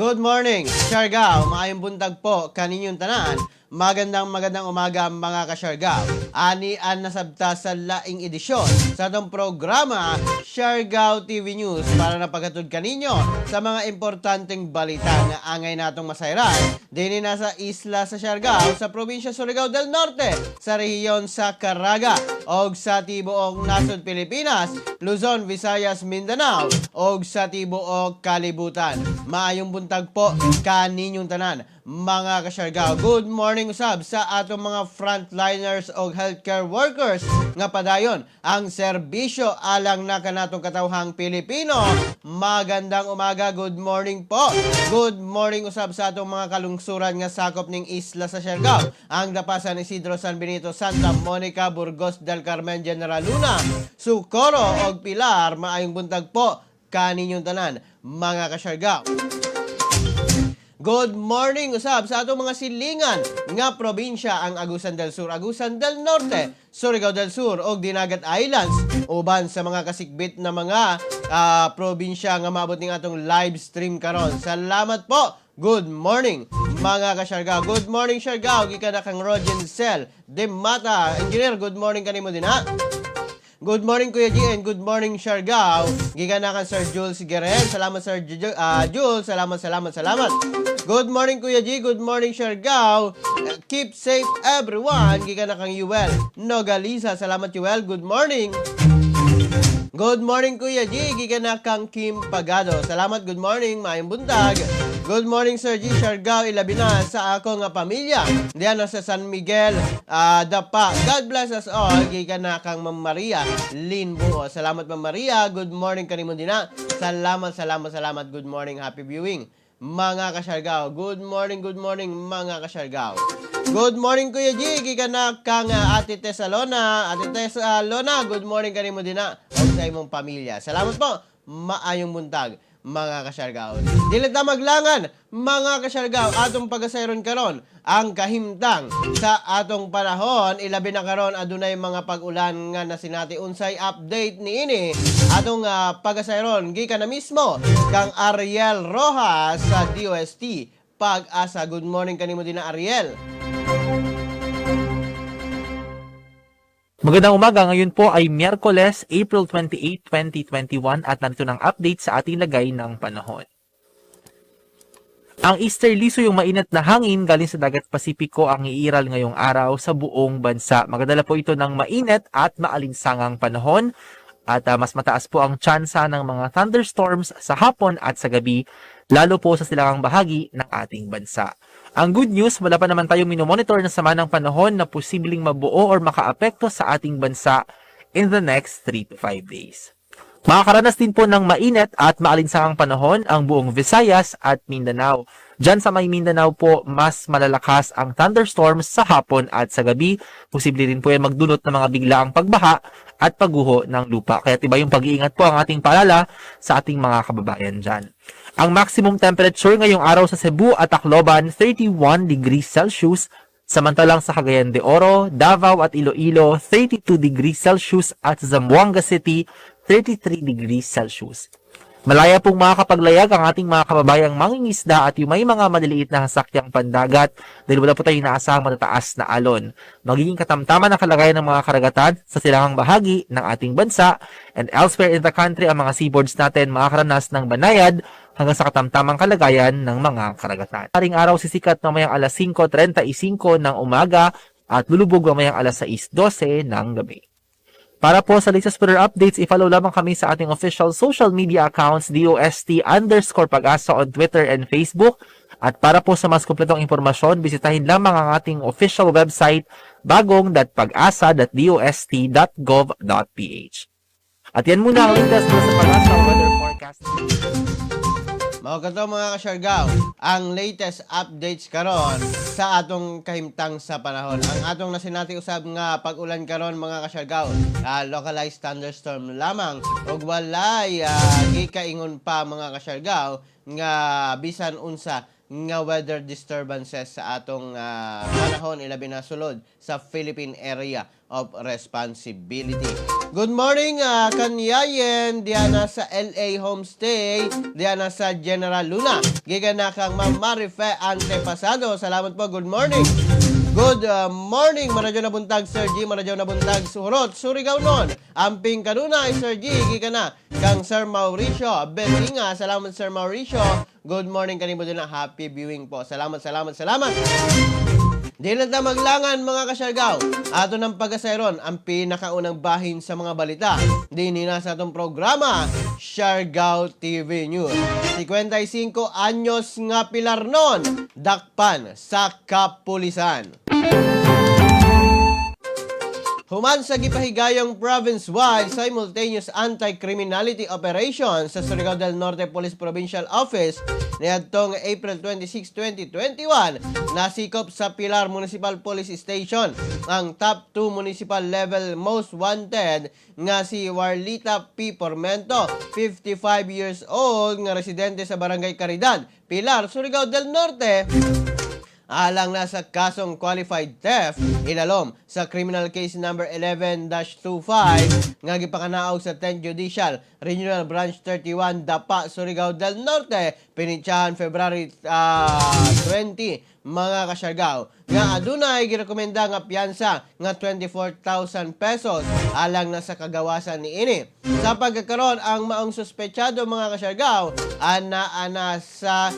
Good morning, Siargao. Maayong buntag po kaninyong tanan. Magandang umaga mga ka-Siargao. Ani-an nasabta sa laing edisyon sa itong programa Siargao TV News para napaghatod kaninyo sa mga importanteng balita nga angay natong masayran. Dini nasa isla sa Siargao sa probinsya Surigao del Norte sa rehiyon sa Caraga og sa tibuok nasod Pilipinas, Luzon, Visayas, Mindanao og sa tibuok kalibutan. Maayong buntag po kaninyong tanan mga ka-Siargao. Good morning usab sa atong mga frontliners o healthcare workers nga padayon ang serbisyo alang na kanatong katawhang Pilipino. Magandang umaga, good morning po. Good morning usab sa atong mga kalungsuran nga sakop ning isla sa Siargao. Ang Dapasan, Isidro, San Benito, Santa Monica, Burgos del Carmen, General Luna, Socorro og Pilar. Maayong buntag po kaninyong tanan mga ka-Siargao. Good morning usab sa atong mga silingan nga probinsya ang Agusan del Sur, Agusan del Norte, Surigao del Sur ug Dinagat Islands uban sa mga kasikbit na mga probinsya nga maabot ning atong live stream karon. Salamat po. Good morning mga ka-Siargao. Good morning Siargao. Gikan na kang Rogen Cell de Mata. Engineer, good morning kanimo din ha. Good morning Kuya G and good morning Siargao. Giganakan Sir Jules Guerrero. Salamat Sir Jules. Salamat. Good morning Kuya G. Good morning Siargao. Keep safe everyone. Giganakan Yuel Nogaliza. Salamat Yuel. Good morning. Good morning Kuya G. Giganakang Kim Pagado. Salamat, good morning. Maayong buntag. Good morning Sir G. Siargao, ilabi na sa ako nga pamilya. Diyan sa San Miguel, Dapa. God bless us all. Giganakang Ma'am Maria Linbuo. Salamat Ma'am Maria. Good morning kanimo din na. Salamat. Good morning. Happy viewing. Mga ka-Siargao. Good morning mga ka-Siargao. Good morning Kuya G. Giganakang Ate Tesalona. Good morning kanimo din na. Sa imong pamilya. Salamat po. Maayong buntag mga ka-Siargao. Dili ta maglangan mga ka-Siargao atong pagasayron karon ang kahimtang sa atong panahon. Ilabi na karon adunay mga pag-ulan nga nasinati unsay update niini atong pagasayron gikan na mismo kang Ariel Rojas sa DOST Pag-asa. Good morning kanimo din na Ariel. Magandang umaga, ngayon po ay Miyerkules, April 28, 2021 at narito ng update sa ating lagay ng panahon. Ang easterly so yung mainit na hangin galing sa dagat Pasipiko ang iiral ngayong araw sa buong bansa. Magdadala po ito ng mainit at maalinsangang panahon at mas mataas po ang tsansa ng mga thunderstorms sa hapon at sa gabi, lalo po sa silangang bahagi ng ating bansa. Ang good news, wala pa naman tayong minomonitor na sama ng panahon na posibleng mabuo or makaapekto sa ating bansa in the next 3 to 5 days. Makakaranas din po ng mainit at maalinsangang panahon ang buong Visayas at Mindanao. Diyan sa may Mindanao po, mas malalakas ang thunderstorms sa hapon at sa gabi. Posible rin po yan magdulot ng mga biglaang pagbaha at pagguho ng lupa. Kaya tiba yung pag-iingat po ang ating paalala sa ating mga kababayan dyan. Ang maximum temperature ngayong araw sa Cebu at Tacloban, 31 degrees Celsius. Samantalang sa Cagayan de Oro, Davao at Iloilo, 32 degrees Celsius at sa Zamboanga City, 33 degrees Celsius. Malaya pong makakapaglayag ang ating mga kababayang mangingisda at yung may mga maliliit na sasakyang pandagat dahil wala po tayong inaasahang matataas na alon. Magiging katamtaman ang kalagayan ng mga karagatan sa silangang bahagi ng ating bansa and elsewhere in the country ang mga seaboards natin makakaranas ng banayad hanggang sa katamtamang kalagayan ng mga karagatan. Haring araw sisikat mamayang alas 5:35 ng umaga at lulubog mamayang alas 6:12 ng gabi. Para po sa latest weather updates, i-follow lamang kami sa ating official social media accounts DOST_Pag-asa on Twitter and Facebook. At para po sa mas kumpletong impormasyon, bisitahin lamang ang ating official website bagong.pagasa.dost.gov.ph. At yan muna ang latest sa Pag-asa weather forecast. Mga kato mga ka-Siargao, ang latest updates karon sa atong kahimtang sa panahon. Ang atong nasinati usab nga pag-ulan karon mga ka-Siargao, localized thunderstorm lamang ug walay gikaingon pa mga ka-Siargao nga bisan unsa nga weather disturbances sa atong panahon ilabi na sulod sa Philippine Area of Responsibility. Good morning, Kanyayen, diana sa LA homestay, diana sa General Luna. Giga na kang Ma'am Marife Antepasado. Salamat po, good morning. Good morning, Maradyo na buntag, Sir G. Maradyo na buntag, Surot, Surigao nun. Amping kanunay, Sir G. Giga na kang Sir Mauricio Betinga. Salamat, Sir Mauricio. Good morning kanimo din na happy viewing po. Salamat. Di na maglangan mga kasyargaw. Ato ng pag-asayron ang pinakaunang bahin sa mga balita. Di na sa atong programa, Siargao TV News. 55 anyos nga pilar nun, dakpan sa kapulisan. Human sa gipahigayong province-wide simultaneous anti-criminality operation sa Surigao del Norte Police Provincial Office niadtong April 26, 2021, nasikop sa Pilar Municipal Police Station ang top 2 municipal level most wanted nga si Warlita P. Pormento, 55 years old, nga residente sa Barangay Caridad, Pilar, Surigao del Norte, alang na sa kasong qualified theft ilalom sa criminal case number 11-25 nga gipakanaog sa 10th Judicial Regional Branch 31 Dapa, Surigao del Norte, pinitsahan February 20 mga kasyargaw nga adunay girekomenda nga piyansa nga 24,000 pesos alang na sa kagawasan niini. Sa pagkakaroon ang maong suspetsado mga kasyargaw ana sa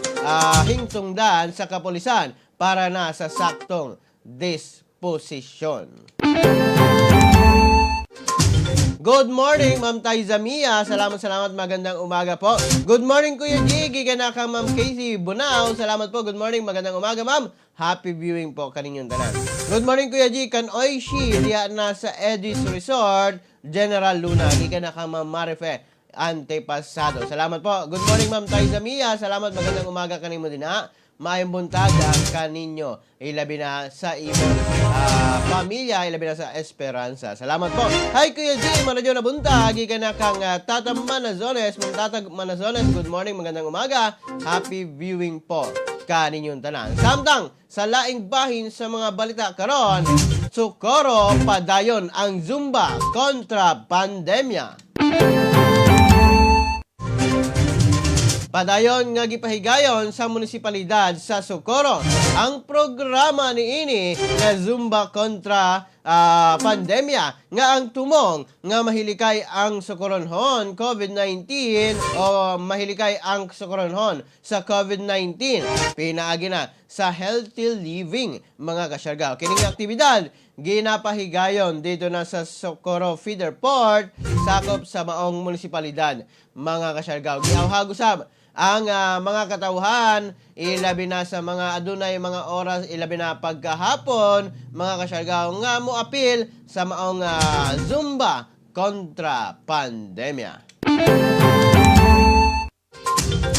hingtungdan sa kapulisan para na sa saktong disposisyon. Good morning, Ma'am Taiza Mia. Salamat, magandang umaga po. Good morning, Kuya G. Gigana ka, Ma'am Casey Bunao. Salamat po, good morning, magandang umaga, Ma'am. Happy viewing po kaninyong tanan. Good morning, Kuya G. Kanoyshi, diya na sa Edis Resort, General Luna. Gigana ka, Ma'am Marife Antepasado. Salamat po. Good morning, Ma'am Taiza Mia. Salamat, magandang umaga kanimo din ha. Maayong buntag kaninyo ilabi na sa imong pamilya, ilabi na sa Esperanza. Salamat po. Hi Kuya G, maradyo na buntag gikan na kang Tatam Manazones, Ma'am Tatag Manazones. Good morning, magandang umaga. Happy viewing po kaninyong tanan. Samtang sa laing bahin sa mga balita karon, Socorro padayon ang Zumba kontra pandemya. Padayon nga gipahigayon sa munisipalidad sa Socorro ang programa niini nga Zumba kontra pandemya nga ang tumong nga mahilikay ang Socoronhon COVID-19 o mahilikay ang Socoronhon sa COVID-19 pinaagi na sa healthy living mga kasyargaw. Kining aktibidad ginapahigayon dito na sa Socorro Feeder Port sakop sa maong munisipalidad mga kasyargaw. Giawhagusab ang mga katauhan ilabi na sa mga adunay mga oras ilabi na pagkahapon mga kasyargaw nga moapil sa maong Zumba kontra pandemya.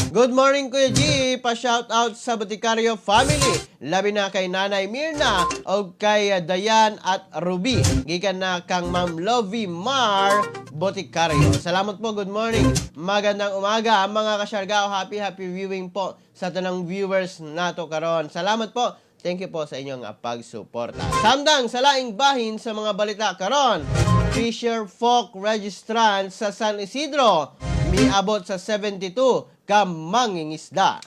Good morning Kuya G, pa-shout out sa Boticario family, labi na kay Nanay Mirna o kay Dayan at Ruby. Gikan na kang Ma'am Lovey Mar Boticario. Salamat po, good morning. Magandang umaga mga kasyargao. Happy viewing po sa tanang viewers nato karon. Salamat po. Thank you po sa inyong pagsuporta. Samdang sa laing bahin sa mga balita karon, Fisher Folk Registrant sa San Isidro miabot sa 72 ka mangingisda.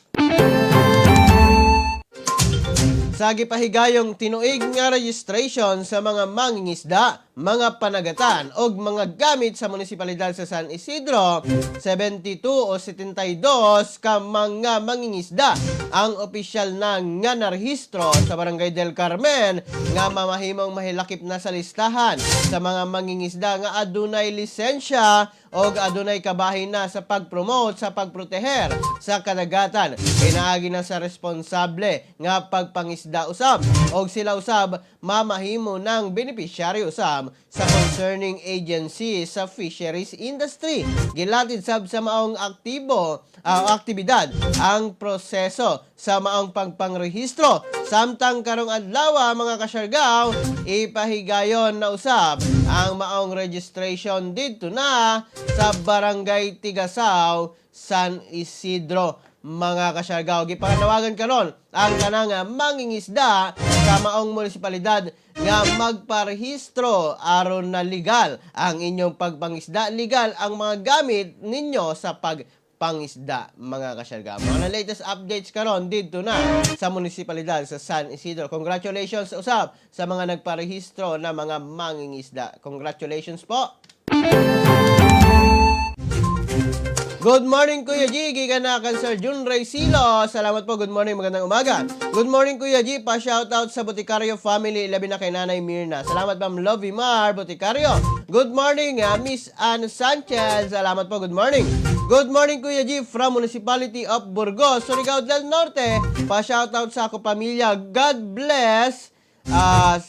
Sa gipahigayong tinuig nga registration sa mga mangingisda, mga panagatan o mga gamit sa munisipalidad sa San Isidro, 72 o 72 ka mga mangingisda ang opisyal na nga narehistro sa Barangay del Carmen nga mamahimong mahilakip na sa listahan sa mga mangingisda nga adunay lisensya o adunay kabahin na sa pag-promote sa pagproteher sa kadagatan. Pinaagi na sa responsable nga pagpangisda usab o sila usab mamahimo ng beneficiary usab sa concerning agency sa fisheries industry. Gilatid sab sa maong aktibidad ang proseso sa maong pagpangrehistro. Samtang karong adlaw mga kasyargaw, ipahigayon na usab ang maong registration dito na sa Barangay Tigasaw, San Isidro. mga kasyargaw. Gipanawagan karon ang kanang mangingisda sa maong munisipalidad nga magparehistro aron na legal ang inyong pagpangisda, legal ang mga gamit ninyo sa pagpangisda, mga kasyargaw. Mga latest updates karon dito na sa munisipalidad sa San Isidro. Congratulations usab sa mga nagparehistro na mga mangingisda. Congratulations po. Good morning, Kuya G. Giganakan, Sir Jun Ray Silo. Salamat po. Good morning. Magandang umaga. Good morning, Kuya G. Pa-shoutout sa Boticario family. Labi na kay Nanay Mirna. Salamat, Ma'am Lovey Mar, Boticario. Good morning, Miss Ann Sanchez. Salamat po. Good morning. Good morning, Kuya G. From Municipality of Burgos, Surigao del Norte. Pa-shoutout sa ako pamilya. God bless.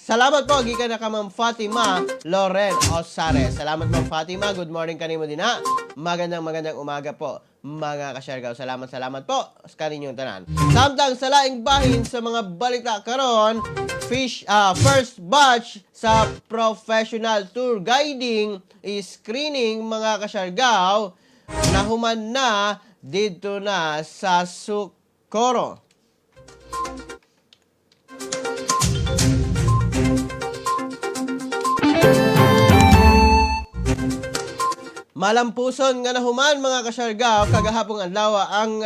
Salamat po, gikan na ka Ma'am Fatima Loren Osare. Salamat Ma'am Fatima, good morning kanimo din ha. Magandang umaga po mga kasyargaw. Salamat po sa kaninyong tanan. Samtang sa laing bahin sa mga balita karon, first batch sa professional tour guiding screening mga kasyargaw nahuman na dito na sa Socorro. Malampuson nga nahuman mga kasyargaw kagahapong adlaw ang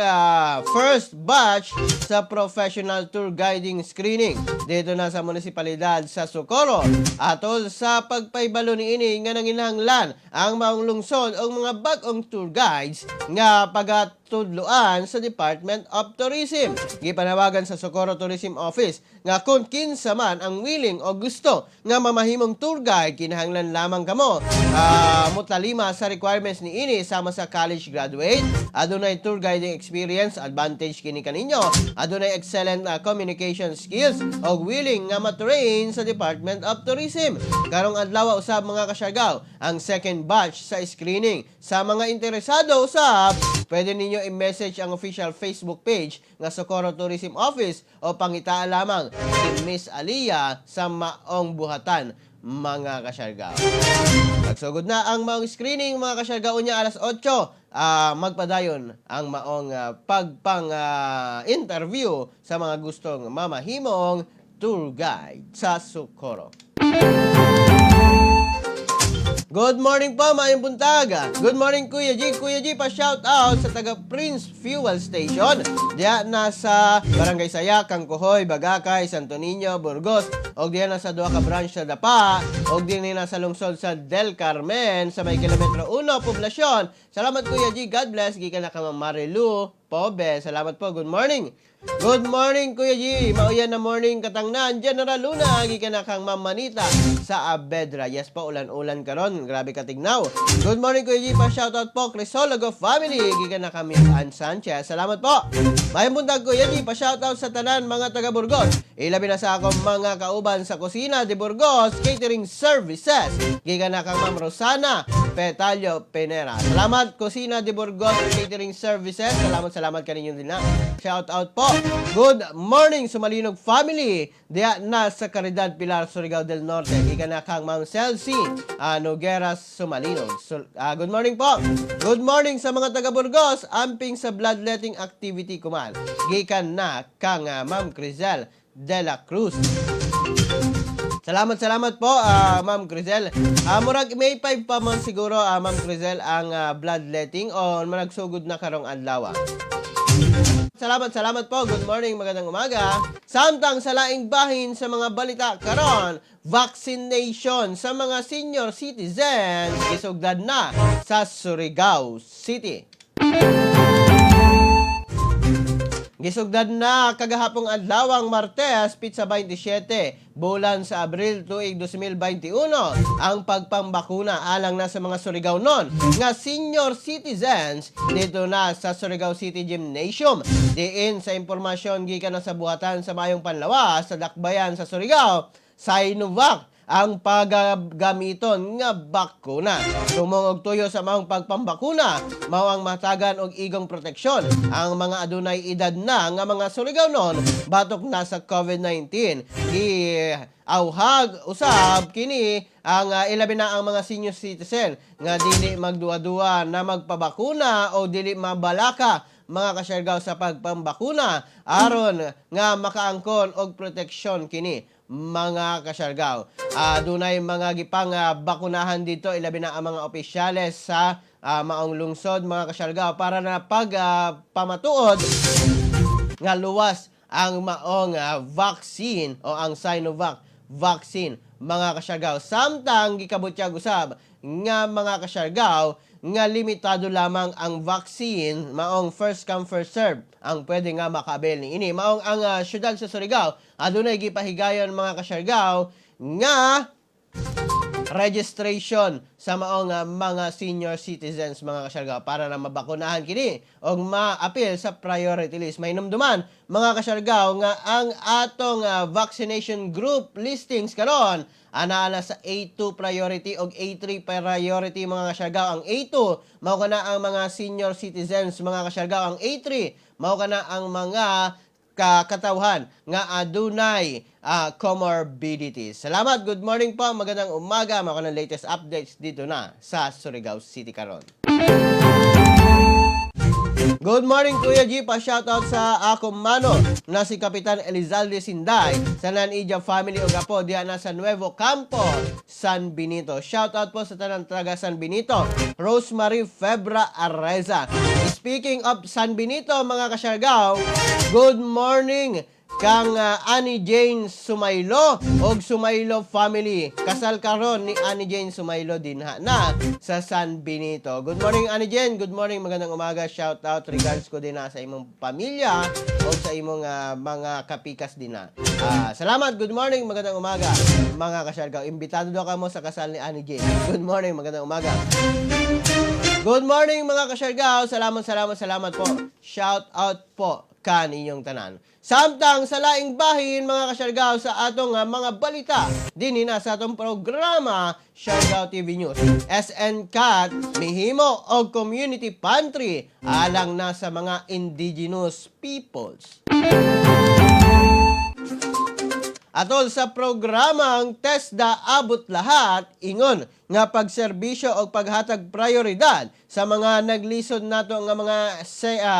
first batch sa professional tour guiding screening dito na sa munisipalidad sa Socorro. Atol sa pagpaybalo niini nga nanginahanglan ang maong lungsod og mga bag-ong tour guides nga pagatudloan sa Department of Tourism. Gipanawagan sa Socorro Tourism Office nga kung kinsa man ang willing o gusto nga mamahimong tour guide, kinahanglan lamang kamo mutalima sa requirements ni ini sama sa college graduate, adunay tour guiding experience, advantage kini kaninyo, adunay excellent communication skills o willing nga matrain sa Department of Tourism. Karong adlaw usab mga kasyargaw ang second batch sa screening. Sa mga interesado usab, pwede ninyo i-message ang official Facebook page nga Socorro Tourism Office o pangitaan lamang si Miss Aliyah sa maong buhatan mga kasyargaw. Nagsugod na ang maong screening mga kasyargaw niya alas 8. Magpadayon ang maong interview sa mga gustong mamahimong tour guide sa Socorro. Good morning po, maayong buntag. Good morning, Kuya G. Kuya G, pa-shout out sa taga Prince Fuel Station. Diya nasa Barangay Saya, Kangkuhoy, Bagakay, Santo Niño, Burgos. O diya nasa duha ka branch sa Dapa. O diya nasa lungsod sa Del Carmen, sa may kilometro 1, poblasyon. Salamat, Kuya G. God bless. Gikan na ka Ma'am Marilu Pobe. Salamat po. Good morning. Good morning, Kuya G. Mauyan na morning katangnan. General Luna, gikan na kang Ma'am Manita sa Abedra. Yes po, ulan-ulan karon. Grabe katignaw. Good morning, Kuya G. Pa-shoutout po, Crisologo family. Gikan na kami Ann Sanchez. Salamat po. Mayang buntag, Kuya G. Pa-shoutout sa tanan mga taga Burgos. Ilabi na sa akong mga kauban sa kusina de Burgos Catering Services. Gikan na kang Ma'am Rosana Petalio Penera. Salamat, Kusina de Burgos Catering Services. Salamat kaninyo din na. Shoutout po. Good morning, Sumalinog family. Diya na sa Caridad Pilar, Surigao del Norte. Ika na kang Ma'am Celsi Nogueras Sumalinog. Good morning po. Good morning sa mga taga Burgos. Amping sa bloodletting activity kuman. Gikan na kang Ma'am Crizel de la Cruz. Salamat po, Ma'am Crizel. Murag may 5 pa man siguro, Ma'am Crizel, ang bloodletting o managsugod na karong adlaw. Salamat po. Good morning, magandang umaga. Samtang sa laing bahin sa mga balita karon, vaccination sa mga senior citizens isugdad na sa Surigao City. Gisugdad na kagahapong adlawang Martes, Pitsa 27, bulan sa Abril tuig 2021, ang pagpambakuna alang na sa mga Surigao-non nga senior citizens dito na sa Surigao City Gymnasium. Diin sa impormasyon gikan na sa buhatan sa mayong panlawas sa Dakbayan sa Surigao, Sinovac ang paggamiton nga bakuna. Tumong og tuyo sa maong pagpambakuna, mao ang matagan og igong proteksyon ang mga adunay edad na nga mga Surigao-non batok na sa COVID-19. Auhag usab kini ang ilabi na ang mga senior citizen nga dili magduwa-duwa na magpabakuna o dili mabalaka mga kasyargaw sa pagpambakuna aron nga makaangkon og proteksyon kini mga kasyargaw. Dunay mga gipang bakunahan dito, ilabi na ang mga opisyales sa maong lungsod mga kasyargaw para na pamatuod nga luwas ang maong vaccine o ang Sinovac vaccine mga kasyargaw. Samtang gikabutyag usab nga mga kasyargaw nga limitado lamang ang vaccine, maong first come first serve ang pwede nga makaabel ni ini. Maong ang syudad sa Surigao adunay gipahigayon mga kasyargaw nga registration sa maong mga senior citizens mga kasyargaw para na mabakunahan kini o ma-appeal sa priority list. May numduman mga kasyargaw nga ang atong vaccination group listings karon ana sa A2 priority o A3 priority mga kasyargaw. Ang A2 mao kana ang mga senior citizens mga kasyargaw. Ang A3 mao kana ang mga katawhan nga adunay comorbidities. Salamat, good morning po, magandang umaga, mga ng latest updates dito na sa Surigao City karon. Good morning Kuya G, pa-shoutout sa akong mano na si Kapitan Elizalde Sinday sa Nanidja family o gapo diya na sa Nuevo Campo, San Benito. Shoutout po sa tanang taga San Benito, Rosemary Febra Arreza. Speaking of San Benito mga kasyargaw, good morning kang Annie Jane Sumaylo og Sumaylo family. Kasal karon ni Annie Jane Sumaylo dinha na sa San Benito. Good morning Annie Jane, good morning, magandang umaga. Shout out, regards ko din na sa imong pamilya o sa imong mga kapikas din na. Salamat, good morning, magandang umaga mga kasyargaw. Imbitado daw kamo sa kasal ni Annie Jane. Good morning, magandang umaga. Good morning mga kasyargaw. Salamat po. Shout out po kaninyong tanan. Samtang sa laing bahin mga kasyargaw sa atong mga balita dinhi na sa atong programa Siargao TV News. SNCAT mihimo og community pantry alang na sa mga indigenous peoples. Atol sa programang TESDA abot lahat, ingon nga pagserbisyo o paghatag prioridad sa mga naglisod nato nga mga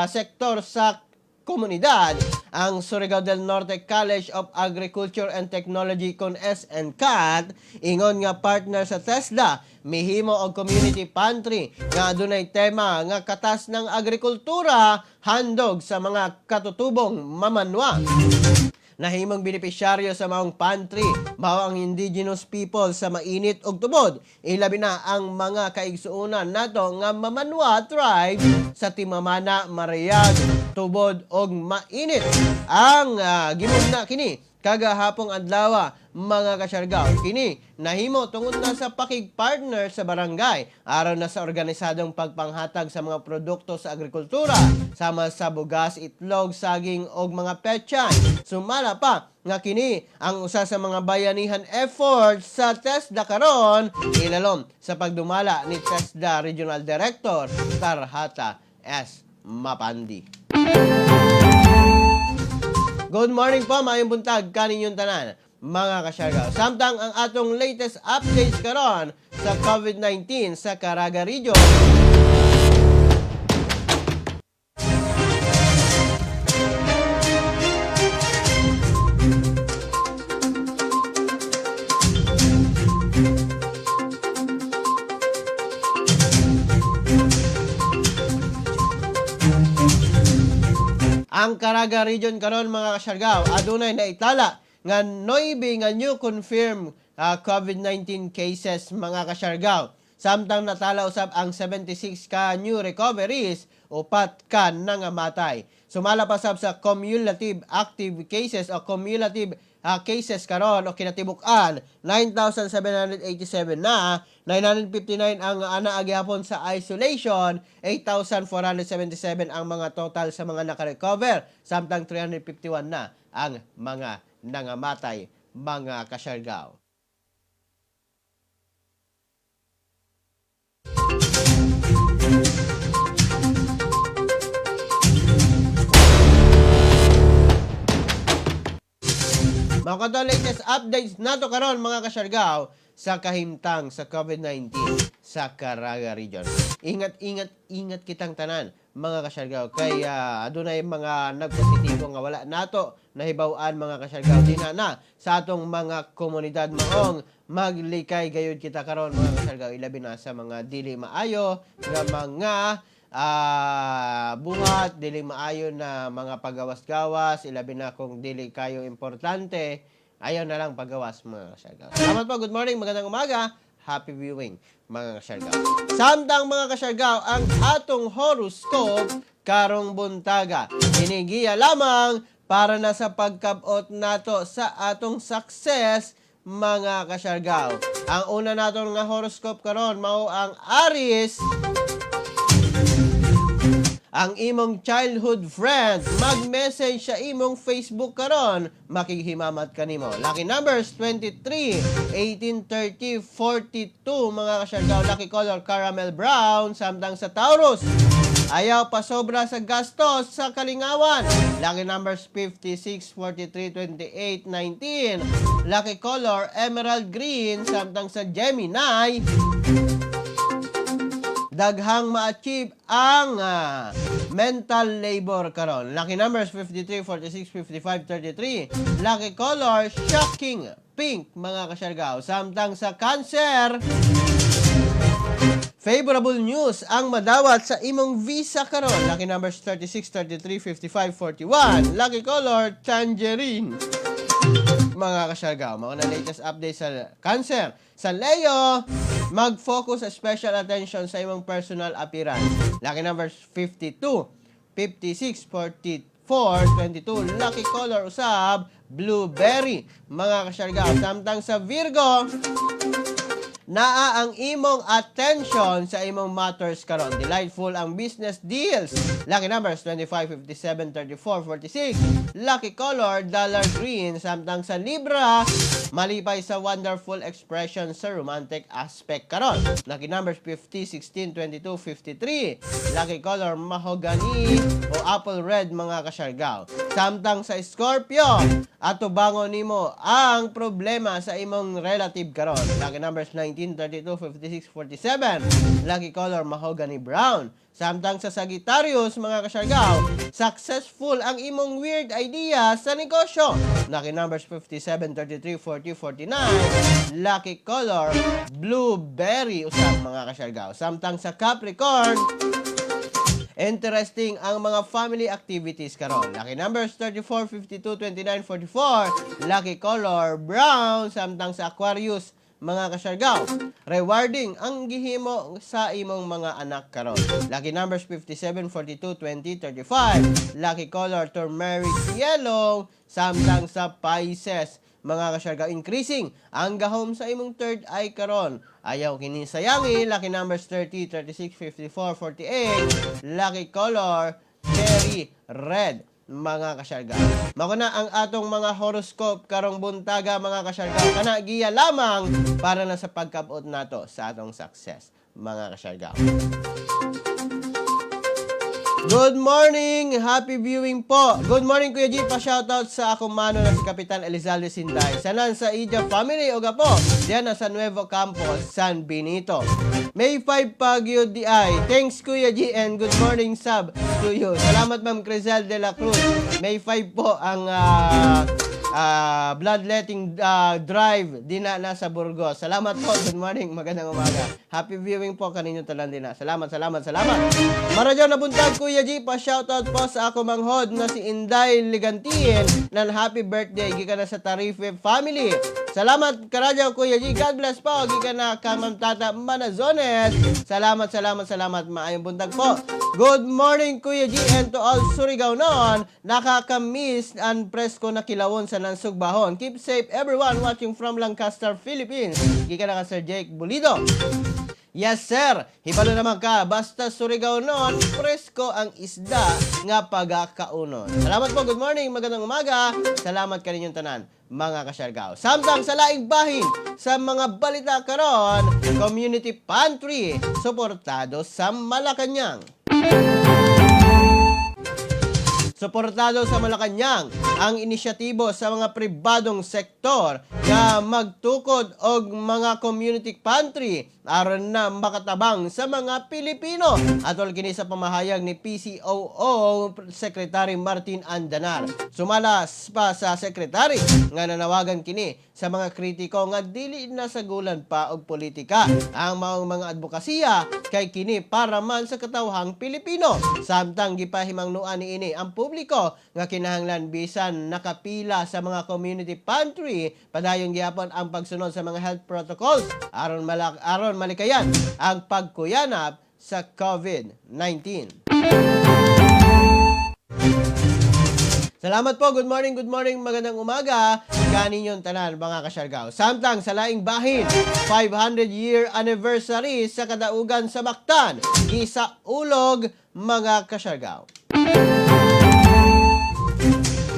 sektor sa komunidad, ang Surigao del Norte College of Agriculture and Technology kon SNCAT ingon nga partner sa TESDA mihimo og community pantry nga adunay tema nga katas ng agrikultura handog sa mga katutubong mamanwa. Nahimong benepisyaryo sa maong pantry mao ang indigenous people sa mainit og tubod, ilabi na ang mga kaigsuonan nato nga mamanwa tribe sa Timamana, Marayag, tubod og mainit. Ang gimugna kini kagahapong adlaw mga kasyargaw. Kini nahimo tungod na sa pakigpartner sa barangay aron na sa organisadong pagpanghatag sa mga produkto sa agrikultura sama sa bugas, itlog, saging og mga petsan. Sumala pa nga kini ang usa sa mga bayanihan effort sa TESDA karon ilalom sa pagdumala ni TESDA Regional Director Tarhata S. Mapandi. Good morning po, maayong buntag kaninyong tanan mga kasyargaw. Samtang ang atong latest updates karon sa COVID-19 sa Caraga Region. Ang Caraga Region karon mga kasyargaw adunay naitala nga 9 nga new confirmed COVID-19 cases mga kasyargaw. Samtang natala usab ang 76 ka new recoveries, 4 ka nangamatay. Sumala pa sab sa cumulative active cases o cumulative cases karon o kinatibuk-an 9,787 na, 959 ang anaagihapon sa isolation, 8,477 ang mga total sa mga nakarecover, samtang 351 na ang mga nangamatay mga kasyargaw. Mga kato latest updates nato karon mga kasyargaw sa kahimtang sa COVID-19 sa Caraga Region. Ingat kitang tanan, mga kasyargaw. Kaya adunay mga nagpositibo nga wala nato nahibaw-an, mga kasyargaw. Na sa atong mga komunidad maong maglikay gayud kita karon, mga kasyargaw. Ilabi na sa mga dili maayo nga mga buhat, dili maayo na mga pagawas-gawas, ilabi na kung dili kayo importante, ayaw na lang pagawas, mga kasyargaw. Salamat po, good morning, magandang umaga, happy viewing, mga kasyargaw. Samtang, mga kasyargaw, ang atong horoscope karong buntaga, inigiya lamang para na sa pagkabot nato sa atong success, mga kasyargaw. Ang una nato nga horoscope karon mao ang Aries. Ang imong childhood friend, mag-message sa imong Facebook karon, makighimamat kanimo. Lucky numbers 23, 18, 30, 42, mga kasyargaw. Lucky color caramel brown. Samtang sa Taurus, ayaw pa sobra sa gastos sa kalingawan. Lucky numbers 56, 43, 28, 19. Lucky color emerald green. Samtang sa Gemini, daghang ma-achieve ang mental labor karon. Lucky numbers 53, 46, 55, 33. Lucky color shocking pink, mga kasyargaw. Samtang sa Cancer, favorable news ang madawat sa imong visa karon. Lucky numbers 36, 33, 55, 41. Lucky color tangerine, mga kasyargaw. Mga na latest update sa Cancer. Sa Leo, mag-focus sa special attention sa imong personal appearance. Lucky numbers 52, 56, 44, 22. Lucky color usab blueberry, mga kasyargaw. Samtang sa Virgo, naa ang imong attention sa imong matters karon. Delightful ang business deals. Lucky numbers 25, 57, 34, 46. Lucky color dollar green. Samtang sa Libra, malipay sa wonderful expression sa romantic aspect karon. Lucky numbers 50, 16, 22, 53. Lucky color mahogany o apple red, mga kasyargaw. Samtang sa Scorpio, atubangon nimo ang problema sa imong relative karon. Lucky numbers 19, 32, 56, 47. Lucky color mahogany brown. Samtang sa Sagittarius, mga kasyargaw, successful ang imong weird idea sa negosyo. Lucky numbers 57, 33, 40, 49. Lucky color blueberry usab, mga kasyargaw. Samtang sa Capricorn, interesting ang mga family activities karon. Lucky numbers 34, 52, 29, 44. Lucky color brown. Samtang sa Aquarius, mga kasyargaw, rewarding ang gihimo sa imong mga anak karon. Lucky numbers 57, 42, 20, 35. Lucky color turmeric yellow. Samtang sa Pisces, mga kasyargaw, increasing ang gahom sa imong third eye karon. Ayaw kini sayangi. Lucky numbers 30, 36, 54, 48. Lucky color cherry red, mga kasyargaw. Mako na ang atong mga horoscope karong buntaga, mga kasyargaw. Kana giya lamang para na sa pagkabot nato sa atong success, mga kasyargaw. Good morning! Happy viewing po! Good morning, Kuya G! Pa-shoutout sa akong mano na si Kapitan Elizalde Sinday. Sanan sa Ija family o gapo. Diyan na sa Nuevo Campos, San Benito. May 5 Pagyo DI. Thanks, Kuya G, and good morning sub to you. Salamat, Ma'am Crizel de la Cruz. May 5 po ang bloodletting drive dina na sa Burgos. Salamat po. Good morning. Magandang umaga. Happy viewing po kaninyo talan din na. Salamat. Maradyo na buntag, Kuya G. Pa-shoutout po sa ako manghod na si Inday Ligantin ng happy birthday. Gikan na sa Tarife family. Salamat karadyo, Kuya G. God bless po. Gikan na Kamam Tata Manazones. Salamat. Maayong buntag po. Good morning, Kuya G, and to all Surigao noon. Nakakamiss ang presko na kilawon sa Nansugbahon. Keep safe everyone watching from Lancaster, Philippines. Gikan na ka Sir Jake Bulido. Yes, sir. Hibalo naman ka. Basta Surigao noon, presko ang isda nga pagakaunon. Salamat po. Good morning. Magandang umaga. Salamat kaninyong tanan, mga kasyargaw. Samtang sa laing bahin sa mga balita karon, Community Pantry, suportado sa Malacanang. Suportado sa Malacanang ang inisyatibo sa mga pribadong sektor nga magtukod og mga community pantry aron na makatabang sa mga Pilipino. Atol kini sa pamahayag ni PCOO Secretary Martin Andanar. Sumalas pa sa sekretary nga nanawagan kini sa mga kritiko nga dili na sagulan pa og politika ang maong mga advokasya kay kini para man sa katawhang Pilipino. Samtang gipahimangnuan niini ang publiko nga kinahanglan bisan nakapila sa mga community pantry padayon gyapon ang pagsunod sa mga health protocols aron malikayan ang pagkuyanap sa COVID-19. Salamat po. Good morning, magandang umaga. Kaninyong tanan mga kasyargaw. Samtang sa laing bahin, 500-year anniversary sa kadaugan sa Mactan. Gisa ulog mga kasyargaw.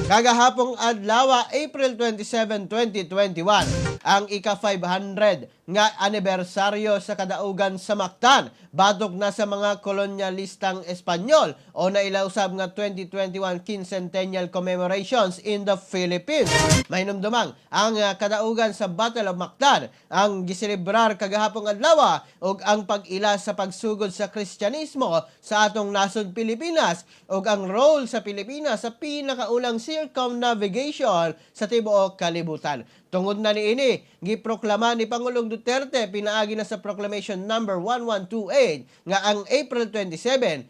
Kagahapong adlaw, April 27, 2021, ang ika-500 nga anibersaryo sa kadaugan sa Mactan. Batok na sa mga kolonyalistang Espanyol o nailausab nga 2021 Quincentennial Commemorations in the Philippines. Mahinumdumang ang kadaugan sa Battle of Mactan ang giselebrar kagahapong adlaw ug ang pag-ila sa pagsugod sa Kristyanismo sa atong nasod Pilipinas ug ang role sa Pilipinas sa pinakaulang circumnavigation sa tibuok kalibutan. Tungod na niini, giproklama ni Pangulong Duterte pinaagi na sa Proclamation number 1128 nga ang April 27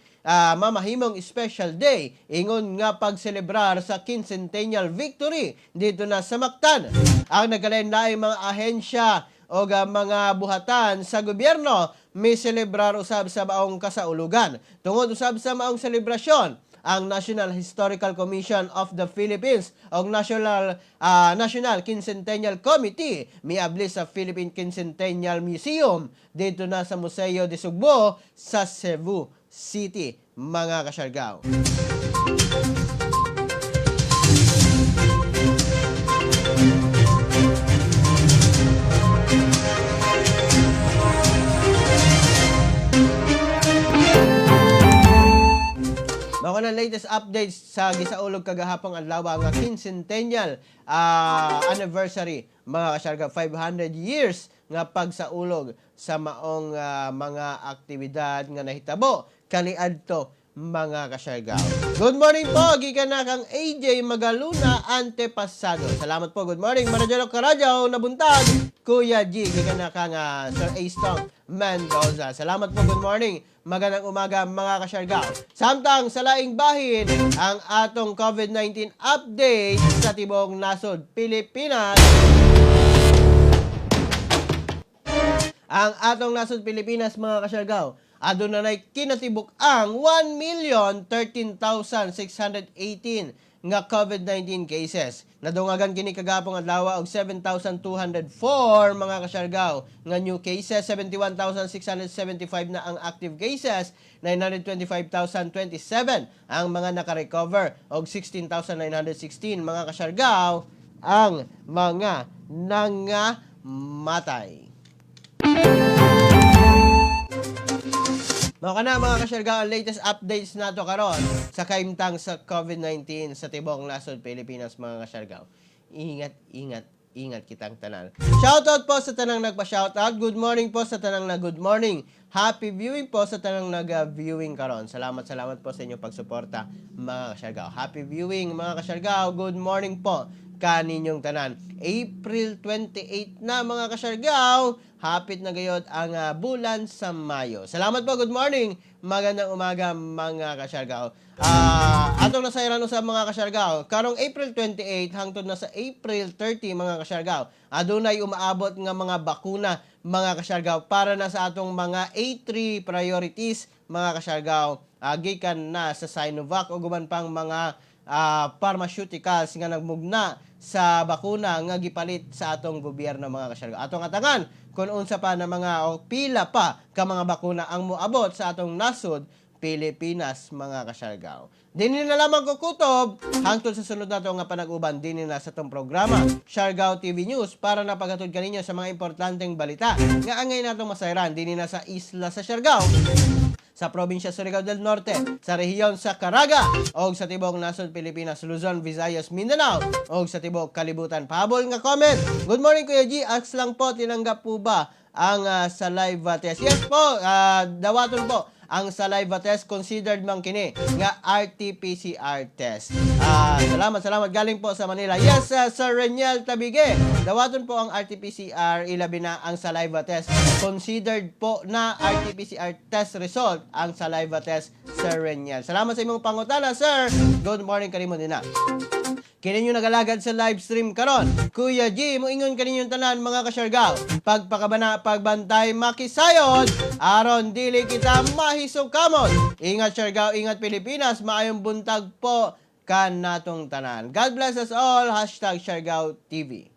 mamahimong special day ingon nga pagselebrar sa quincentennial victory dito na sa Mactan. Ang nagalain-laing mga ahensya o mga buhatan sa gobyerno may selebrar usab sa maong kasaulugan. Tungod usab sa maong selebrasyon, ang National Historical Commission of the Philippines o National Quincentennial Committee miabli sa Philippine Quincentennial Museum dito na sa Museo de Sugbo sa Cebu City, mga kasyargaw. Mao na latest updates sa gisaulog kagahapong adlaw nga quincentennial anniversary mga kasyarga, 500 years nga pagsaulog sa maong mga aktibidad nga nahitabo kaniadto mga kasyarga. Good morning po, gikan na kang AJ Magaluna Antepasado. Salamat po, good morning. Manajalo Karadyaw, nabuntag. Kuya G, gikan na kang Sir A-Stong Mendoza. Salamat po, good morning. Magandang umaga mga kasyarga. Samtang sa laing bahin, ang atong COVID-19 update sa tibong nasod Pilipinas. Ang atong nasod Pilipinas mga kasyargaw, adunay kinatibuk ang 1,013,618 nga COVID-19 cases. Nadungagan kini kagapong adlaw og 7,204 mga kasyargaw nga new cases, 71,675 na ang active cases, 925,027 ang mga naka-recover og 16,916 mga kasyargaw ang mga nangamatay. Mao kana mga kasyargaw, ang latest updates nato karon sa kaimtang sa COVID-19 sa tibok nasod Pilipinas mga kasyargaw. Ingat kitang tanan. Shoutout po sa tanang nagpa-shoutout. Good morning po sa tanang na good morning. Happy viewing po sa tanang nag-viewing karon. Salamat po sa inyong pagsuporta mga kasyargaw. Happy viewing mga kasyargaw. Good morning po kaninyong tanan. April 28 na mga kasyargaw. Hapit na gayod ang bulan sa Mayo. Salamat po, good morning. Magandang umaga mga kasyargaw. Atong nasayran sa mga kasyargaw. Karong April 28 hangtod na sa April 30 mga kasyargaw. Adunay umaabot nga mga bakuna mga kasyargaw para na sa atong mga A3 priorities mga kasyargaw. Gikan na sa Sinovac o guman pang mga pharmaceuticals nga nagmugna sa bakuna nga gipalit sa atong gobyerno mga kasyargaw. Atong atangan kung unsa pa na mga o pila pa ka mga bakuna ang moabot sa atong nasod Pilipinas mga kasyargaw. Dinhi na lamang ko kutob hangtod sa sunod nato nga panag-uban dinhi na sa tong programa Siargao TV News para napagatod kaninyo sa mga importanteng balita nga angay natong masayran dinhi na sa isla sa Siargao, sa probinsya Surigao del Norte, sa rehiyon sa Caraga, o sa tibok nasod Pilipinas, Luzon, Visayas, Mindanao, o sa tibok kalibutan. Pahabol nga comment. Good morning Kuya G, ask lang po, tinanggap po ba ang saliva test? Yes po, dawaton po. Ang saliva test considered man kini nga RT-PCR test. Salamat galing po sa Manila. Yes, Sir Reniel Tabige. Dawaton po ang RT-PCR, ilabi na ang saliva test. Considered po na RT-PCR test result ang saliva test, Sir Reniel. Salamat sa imong pangutana, Sir. Good morning kanimo din na. Kini nyo nagalagad sa live stream karon. Kuya G, moingon kaninyong tanan mga kasyargaw. Pagpakabana, pagbantay, makisayod, aron dili kita mahisog-kamot. Ingat syargaw, ingat Pilipinas, maayong buntag po kan natong tanan. God bless us all. #Syargaw TV.